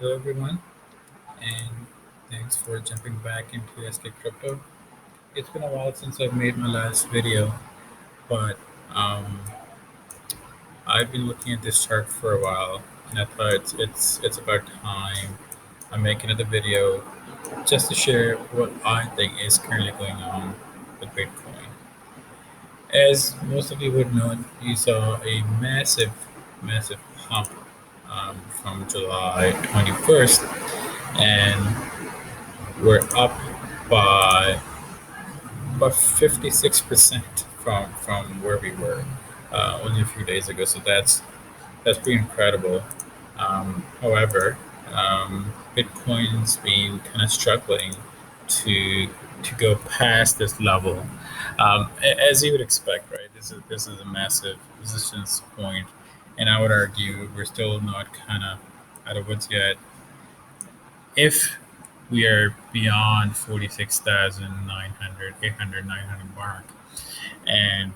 Hello, everyone, and thanks for jumping back into SK Crypto. It's been a while since I've made my last video, but um, I've been looking at this chart for a while, and I thought it's about time I make another video just to share what I think is currently going on with Bitcoin. As most of you would know, you saw a massive pump from July 21st, and we're up by about 56% from where we were only a few days ago. So that's pretty incredible. However, Bitcoin's been kind of struggling to to go past this level, as you would expect, right? This is a massive resistance point, and I would argue we're still not kind of out of woods yet. If we are beyond 46,900, 800, 900 mark, and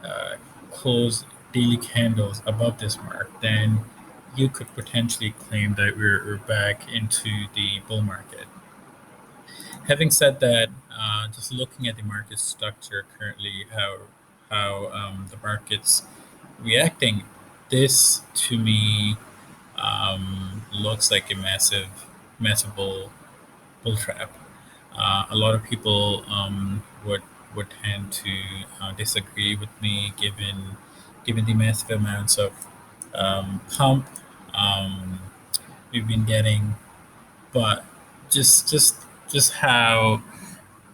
uh, close daily candles above this mark, then you could potentially claim that we're back into the bull market. Having said that, just looking at the market structure currently, how the market's reacting, this to me looks like a massive bull trap. A lot of people would tend to disagree with me, given the massive amounts of pump um, we've been getting, but just how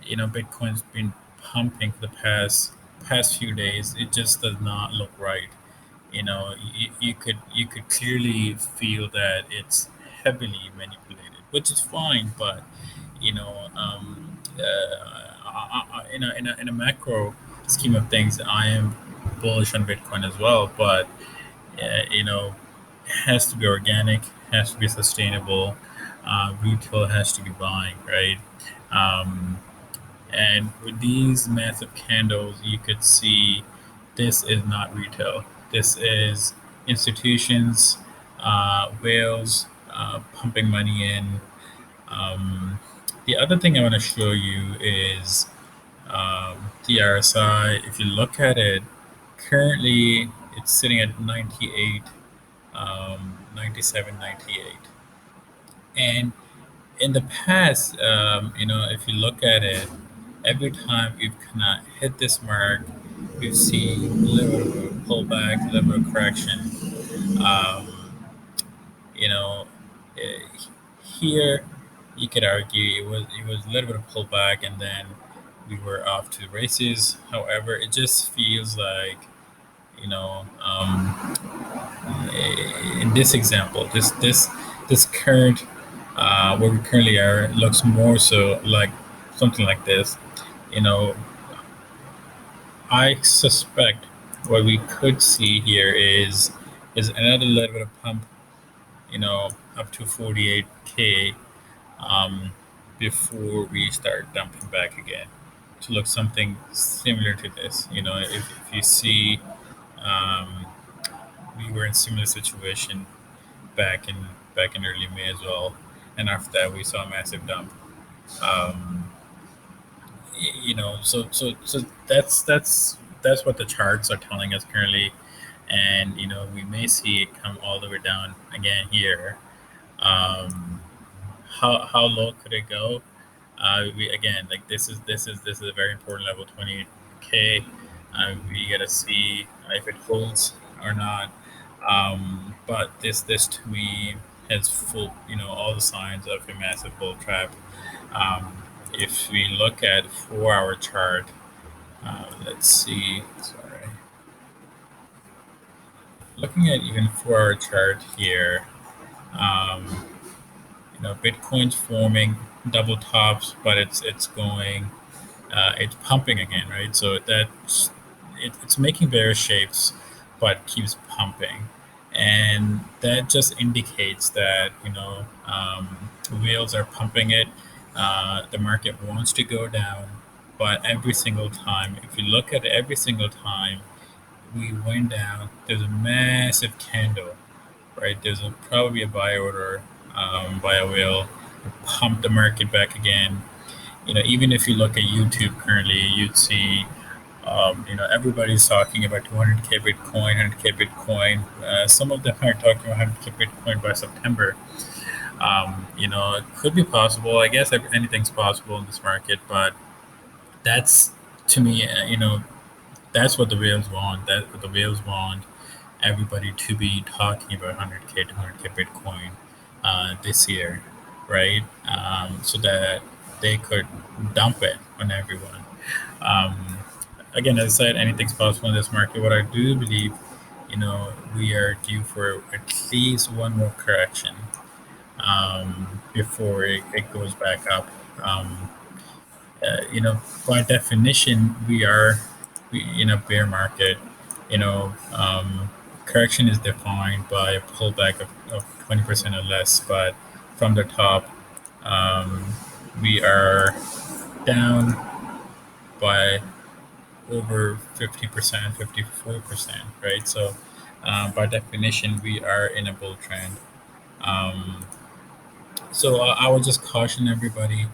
Bitcoin's been pumping for the past few days, it just does not look right. You could clearly feel that it's heavily manipulated, which is fine, but you know, in a macro scheme of things, I am bullish on Bitcoin as well. But it has to be organic, has to be sustainable. Retail has to be buying, right? Um, and with these massive candles, you could see this is not retail. This is institutions, whales pumping money in. Um, the other thing I want to show you is the RSI. If you look at it, currently it's sitting at 98, 97, 98. And in the past, if you look at it, every time we've kind of hit this mark, we've seen a little bit of a pullback, a little bit of correction. Um, you know, eh, Here you could argue it was a little bit of pullback, and then we were off to the races. However, it just feels like you know, in this example, this current where we currently are looks more so like something like this. You know, I suspect what we could see here is another little bit of pump. Up to 48K um, before we start dumping back again to look something similar to this. If you see, um, we were in similar situation back in back in early May as well, and after that we saw a massive dump. Um, so that's what the charts are telling us currently, and we may see it come all the way down again here. Um, how low could it go? We again like this is a very important level, 20K. We gotta see if it holds or not. But this to me has full all the signs of a massive bull trap. If we look at 4 hour chart, let's see. Sorry, looking at even 4 hour chart here. Um, Bitcoin's forming double tops, but it's going, it's pumping again, right? So it's making bear shapes, but keeps pumping, and that just indicates that whales are pumping it. The market wants to go down, but every single time, if you look at it, every single time we went down, there's a massive candle, right? There's probably a buy order by a whale, pump the market back again. Even if you look at YouTube currently, you'd see, everybody's talking about 200k Bitcoin, 100k Bitcoin. Some of them are talking about 100k Bitcoin by September. It could be possible. I guess anything's possible in this market, but that's to me, that's what the whales want. That's what the whales want everybody to be talking about 100k to 100k Bitcoin this year, right? So that they could dump it on everyone. Um, Again, as I said, anything's possible in this market. What I do believe, we are due for at least one more correction before it goes back up. Um, by definition, we in a bear market. Correction is defined by a pullback of 20% or less, but from the top, um, we are down by over 50%, 54%, right? So, by definition, we are in a bull trend. Um, so I would just caution everybody,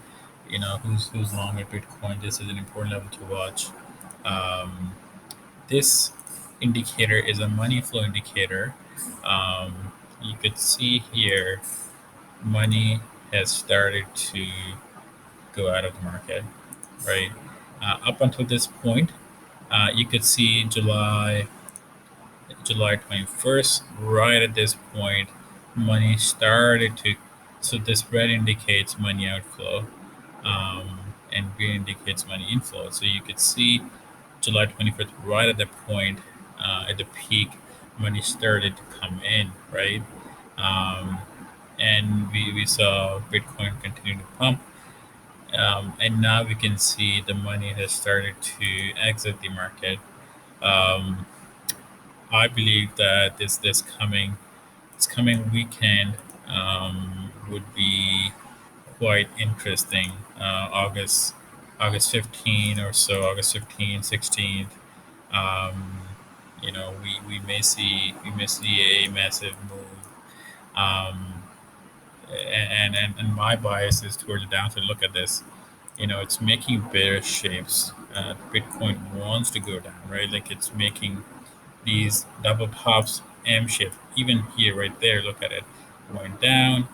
who's long at Bitcoin. This is an important level to watch. Um, this indicator is a money flow indicator. You could see here, money has started to go out of the market, right? Up until this point, you could see July 21st, right at this point, money started to. So this red indicates money outflow, and green indicates money inflow. So you could see July 21st, right at the point, at the peak, money started to come in, right? Um, and we saw Bitcoin continue to pump. And now we can see the money has started to exit the market. Um, I believe that this coming weekend would be quite interesting. August 15 or so, August 15th, 16th. Um, we may see a massive move. Um, and my bias is towards the downside. Look at this. It's making bear shapes. Bitcoin wants to go down, right? Like it's making these double tops M shape. Even here, right there, look at it. Went down,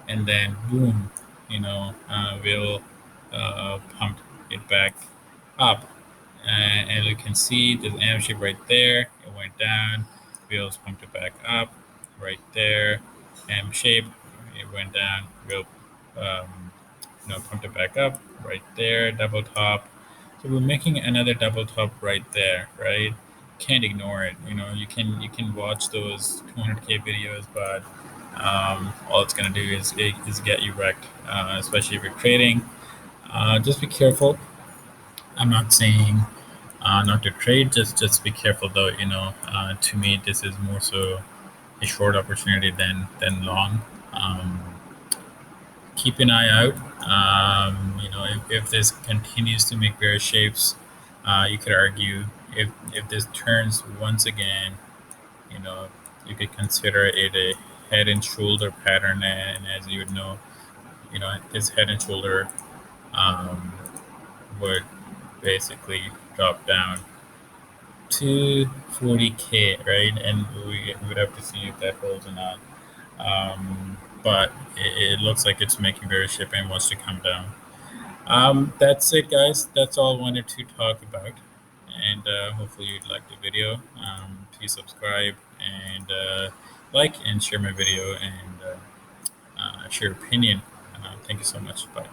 and then boom, we'll pump it back up. And you can see the M shape right there. It went down. Wheels pumped it back up, right there. M shape. It went down. Wheel, pumped it back up, right there. Double top. So we're making another double top right there, right? Can't ignore it. You can watch those 200k videos, but all it's gonna do is get you wrecked, especially if you're trading. Just be careful. I'm not saying not to trade. Just be careful though. To me, this is more so a short opportunity than long. Keep an eye out. If this continues to make bear shapes, you could argue if this turns once again, you know, you could consider it a head and shoulder pattern. And as you would know, this head and shoulder um, would basically drop down to 40k, right? And we would have to see if that holds or not. But it looks like it's making bear shape and wants to come down. That's it, guys. That's all I wanted to talk about. And hopefully you'd like the video. Please subscribe and like and share my video and share your opinion. Thank you so much. Bye.